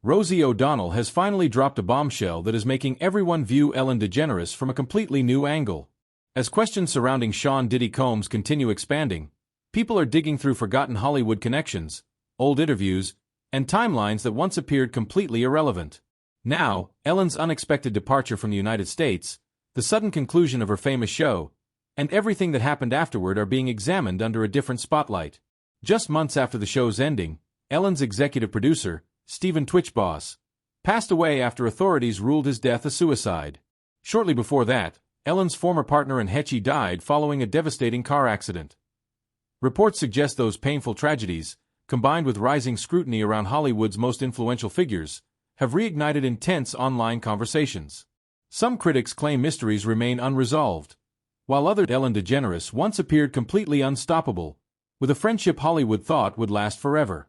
Rosie O'Donnell has finally dropped a bombshell that is making everyone view Ellen DeGeneres from a completely new angle. As questions surrounding Sean Diddy Combs continue expanding, people are digging through forgotten Hollywood connections, old interviews, and timelines that once appeared completely irrelevant. Now, Ellen's unexpected departure from the United States, the sudden conclusion of her famous show, and everything that happened afterward are being examined under a different spotlight. Just months after the show's ending, Ellen's executive producer, Stephen Twitchboss, passed away after authorities ruled his death a suicide. Shortly before that, Ellen's former partner and Hetchy died following a devastating car accident. Reports suggest those painful tragedies, combined with rising scrutiny around Hollywood's most influential figures, have reignited intense online conversations. Some critics claim mysteries remain unresolved, while others Ellen DeGeneres once appeared completely unstoppable, with a friendship Hollywood thought would last forever.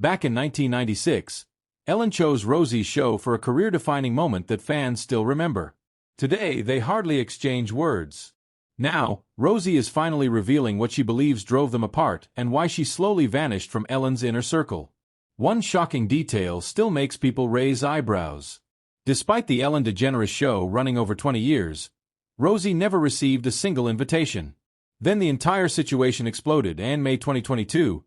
Back in 1996, Ellen chose Rosie's show for a career-defining moment that fans still remember. Today, they hardly exchange words. Now, Rosie is finally revealing what she believes drove them apart and why she slowly vanished from Ellen's inner circle. One shocking detail still makes people raise eyebrows. Despite the Ellen DeGeneres show running over 20 years, Rosie never received a single invitation. Then the entire situation exploded, and in May 2022,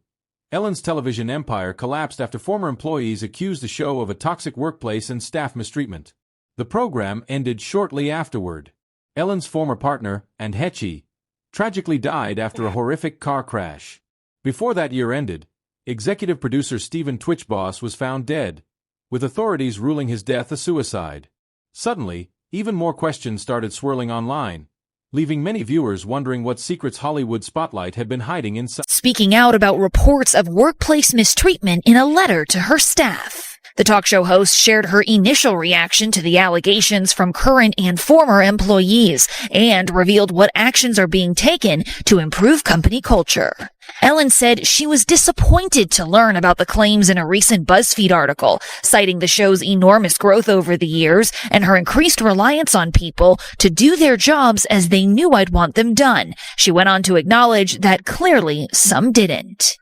Ellen's television empire collapsed after former employees accused the show of a toxic workplace and staff mistreatment. The program ended shortly afterward. Ellen's former partner, and Hetchy, tragically died after a horrific car crash. Before that year ended, executive producer Stephen Twitchboss was found dead, with authorities ruling his death a suicide. Suddenly, even more questions started swirling online, leaving many viewers wondering what secrets Hollywood spotlight had been hiding inside. Speaking out about reports of workplace mistreatment in a letter to her staff. The talk show host shared her initial reaction to the allegations from current and former employees and revealed what actions are being taken to improve company culture. Ellen said she was disappointed to learn about the claims in a recent BuzzFeed article, citing the show's enormous growth over the years and her increased reliance on people to do their jobs as they knew I'd want them done. She went on to acknowledge that clearly some didn't.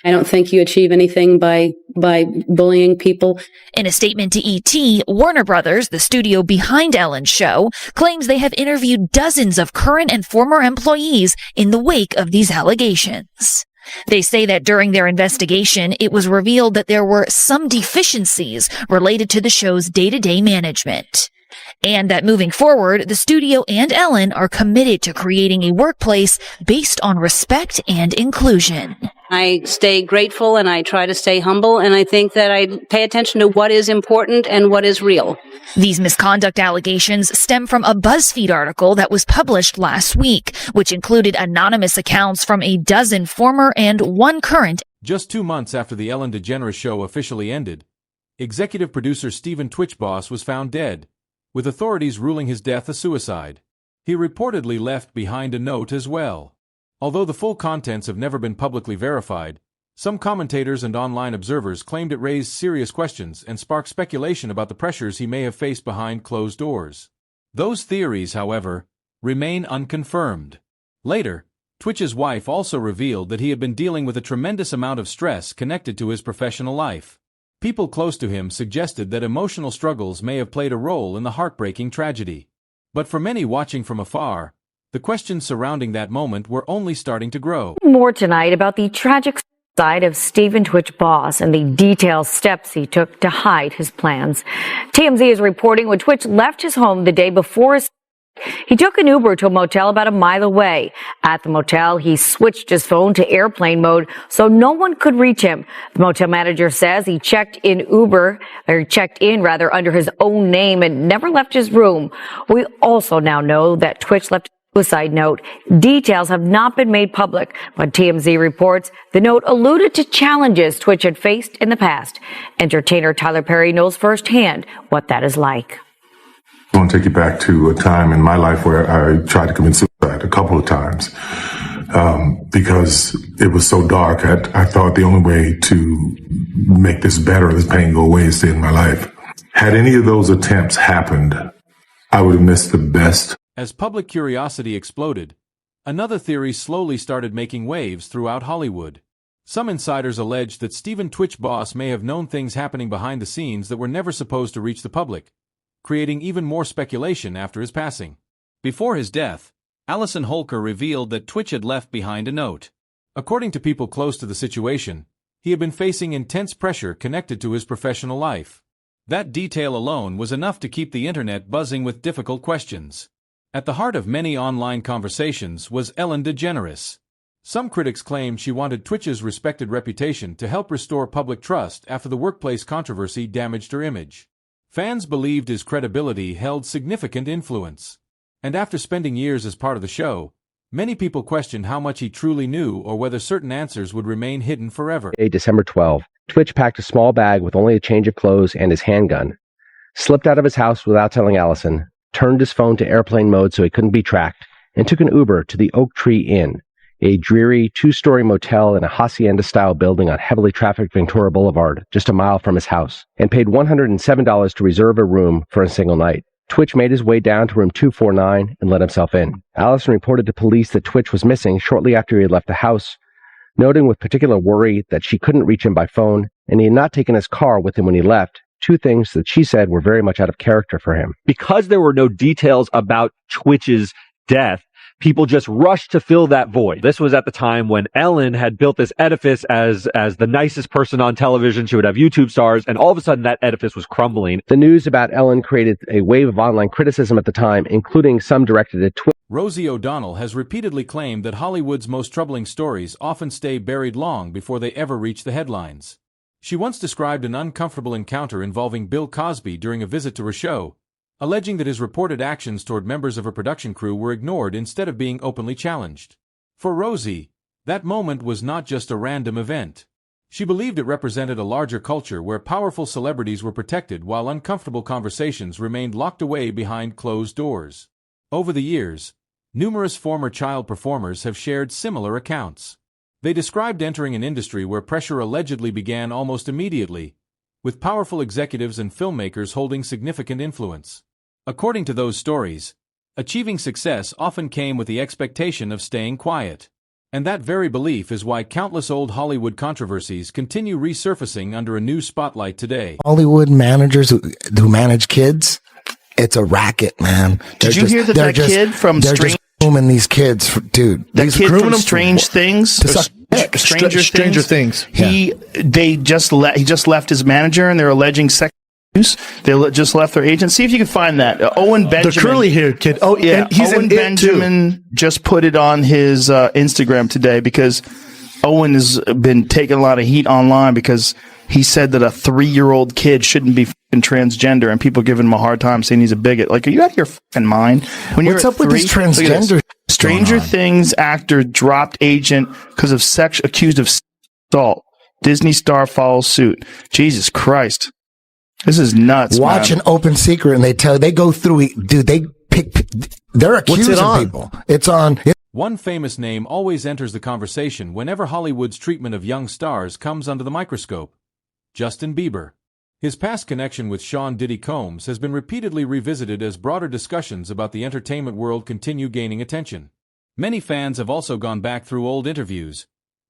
I don't think you achieve anything by bullying people. In a statement to ET, Warner Brothers, the studio behind Ellen's show, claims they have interviewed dozens of current and former employees in the wake of these allegations. They say that during their investigation, it was revealed that there were some deficiencies related to the show's day-to-day management. And that moving forward, the studio and Ellen are committed to creating a workplace based on respect and inclusion. I stay grateful and I try to stay humble, and I think that I pay attention to what is important and what is real. These misconduct allegations stem from a BuzzFeed article that was published last week, which included anonymous accounts from a dozen former and one current. Just 2 months after the Ellen DeGeneres show officially ended, executive producer Stephen Twitchboss was found dead, with authorities ruling his death a suicide. He reportedly left behind a note as well. Although the full contents have never been publicly verified, some commentators and online observers claimed it raised serious questions and sparked speculation about the pressures he may have faced behind closed doors. Those theories, however, remain unconfirmed. Later, Twitch's wife also revealed that he had been dealing with a tremendous amount of stress connected to his professional life. People close to him suggested that emotional struggles may have played a role in the heartbreaking tragedy. But for many watching from afar, the questions surrounding that moment were only starting to grow. More tonight about the tragic side of Stephen Twitchboss and the detailed steps he took to hide his plans. TMZ is reporting when Twitch left his home the day before he took an Uber to a motel about a mile away. At the motel, he switched his phone to airplane mode so no one could reach him. The motel manager says he checked in under his own name and never left his room. We also now know that Twitch left a suicide note. Details have not been made public, but TMZ reports the note alluded to challenges Twitch had faced in the past. Entertainer Tyler Perry knows firsthand what that is like. I want to take you back to a time in my life where I tried to commit suicide a couple of times because it was so dark. I thought the only way to make this better, this pain go away, is to end my life. Had any of those attempts happened, I would have missed the best. As public curiosity exploded, another theory slowly started making waves throughout Hollywood. Some insiders alleged that Stephen Twitch boss may have known things happening behind the scenes that were never supposed to reach the public, creating even more speculation after his passing. Before his death, Allison Holker revealed that Twitch had left behind a note. According to people close to the situation, he had been facing intense pressure connected to his professional life. That detail alone was enough to keep the internet buzzing with difficult questions. At the heart of many online conversations was Ellen DeGeneres. Some critics claimed she wanted Twitch's respected reputation to help restore public trust after the workplace controversy damaged her image. Fans believed his credibility held significant influence. And after spending years as part of the show, many people questioned how much he truly knew or whether certain answers would remain hidden forever. December 12, Twitch packed a small bag with only a change of clothes and his handgun, slipped out of his house without telling Allison, turned his phone to airplane mode so he couldn't be tracked, and took an Uber to the Oak Tree Inn, a dreary two-story motel in a hacienda-style building on heavily trafficked Ventura Boulevard, just a mile from his house, and paid $107 to reserve a room for a single night. Twitch made his way down to room 249 and let himself in. Allison reported to police that Twitch was missing shortly after he had left the house, noting with particular worry that she couldn't reach him by phone, and he had not taken his car with him when he left, two things that she said were very much out of character for him. Because there were no details about Twitch's death, people just rushed to fill that void. This was at the time when Ellen had built this edifice as the nicest person on television. She would have YouTube stars, and all of a sudden that edifice was crumbling. The news about Ellen created a wave of online criticism at the time, including some directed at Twitch. Rosie O'Donnell has repeatedly claimed that Hollywood's most troubling stories often stay buried long before they ever reach the headlines. She once described an uncomfortable encounter involving Bill Cosby during a visit to her show, alleging that his reported actions toward members of her production crew were ignored instead of being openly challenged. For Rosie, that moment was not just a random event. She believed it represented a larger culture where powerful celebrities were protected while uncomfortable conversations remained locked away behind closed doors. Over the years, numerous former child performers have shared similar accounts. They described entering an industry where pressure allegedly began almost immediately, with powerful executives and filmmakers holding significant influence. According to those stories, achieving success often came with the expectation of staying quiet. And that very belief is why countless old Hollywood controversies continue resurfacing under a new spotlight today. Hollywood managers who manage kids, it's a racket, man. Did you hear that kid from Strange? Grooming these kids, dude. That kid from Strange Things, Stranger Things. Yeah. He just left his manager, and they're alleging sex abuse. They just left their agent. See if you can find that. Owen Benjamin, the curly-haired kid. Oh yeah, Owen Benjamin just put it on his Instagram today because Owen has been taking a lot of heat online because he said that a 3-year-old kid shouldn't be fucking transgender, and people giving him a hard time saying he's a bigot. Like, are you out of your fucking mind? What's up with this transgender? Stranger Things actor dropped agent because of accused of assault. Disney star follows suit. Jesus Christ. This is nuts. Watch man. An open secret, and they go through, dude, they're accusing people. It's on. One famous name always enters the conversation whenever Hollywood's treatment of young stars comes under the microscope: Justin Bieber. His past connection with Sean Diddy Combs has been repeatedly revisited as broader discussions about the entertainment world continue gaining attention. Many fans have also gone back through old interviews,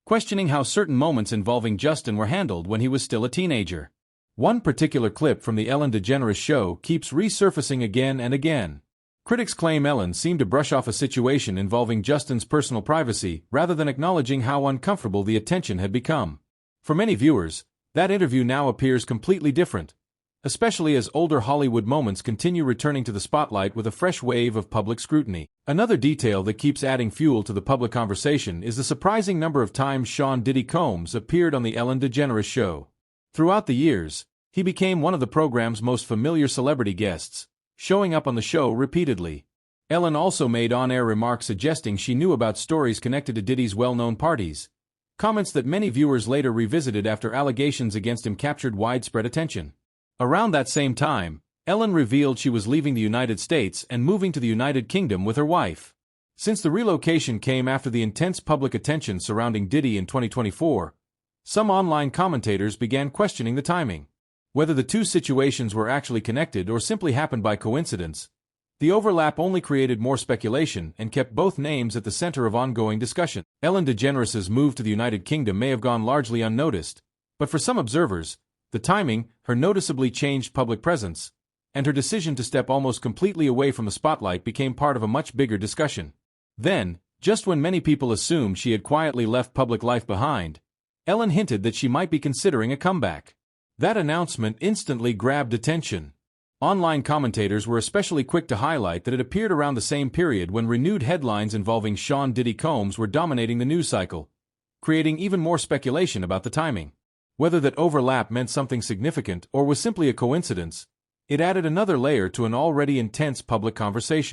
questioning how certain moments involving Justin were handled when he was still a teenager. One particular clip from the Ellen DeGeneres show keeps resurfacing again and again. Critics claim Ellen seemed to brush off a situation involving Justin's personal privacy rather than acknowledging how uncomfortable the attention had become. For many viewers, that interview now appears completely different, especially as older Hollywood moments continue returning to the spotlight with a fresh wave of public scrutiny. Another detail that keeps adding fuel to the public conversation is the surprising number of times Sean Diddy Combs appeared on the Ellen DeGeneres show. Throughout the years, he became one of the program's most familiar celebrity guests, showing up on the show repeatedly. Ellen also made on-air remarks suggesting she knew about stories connected to Diddy's well-known parties, comments that many viewers later revisited after allegations against him captured widespread attention. Around that same time, Ellen revealed she was leaving the United States and moving to the United Kingdom with her wife. Since the relocation came after the intense public attention surrounding Diddy in 2024, some online commentators began questioning the timing. Whether the two situations were actually connected or simply happened by coincidence, The overlap only created more speculation and kept both names at the center of ongoing discussion. Ellen DeGeneres' move to the United Kingdom may have gone largely unnoticed, but for some observers, the timing, her noticeably changed public presence, and her decision to step almost completely away from the spotlight became part of a much bigger discussion. Then, just when many people assumed she had quietly left public life behind, Ellen hinted that she might be considering a comeback. That announcement instantly grabbed attention. Online commentators were especially quick to highlight that it appeared around the same period when renewed headlines involving Sean Diddy Combs were dominating the news cycle, creating even more speculation about the timing. Whether that overlap meant something significant or was simply a coincidence, it added another layer to an already intense public conversation.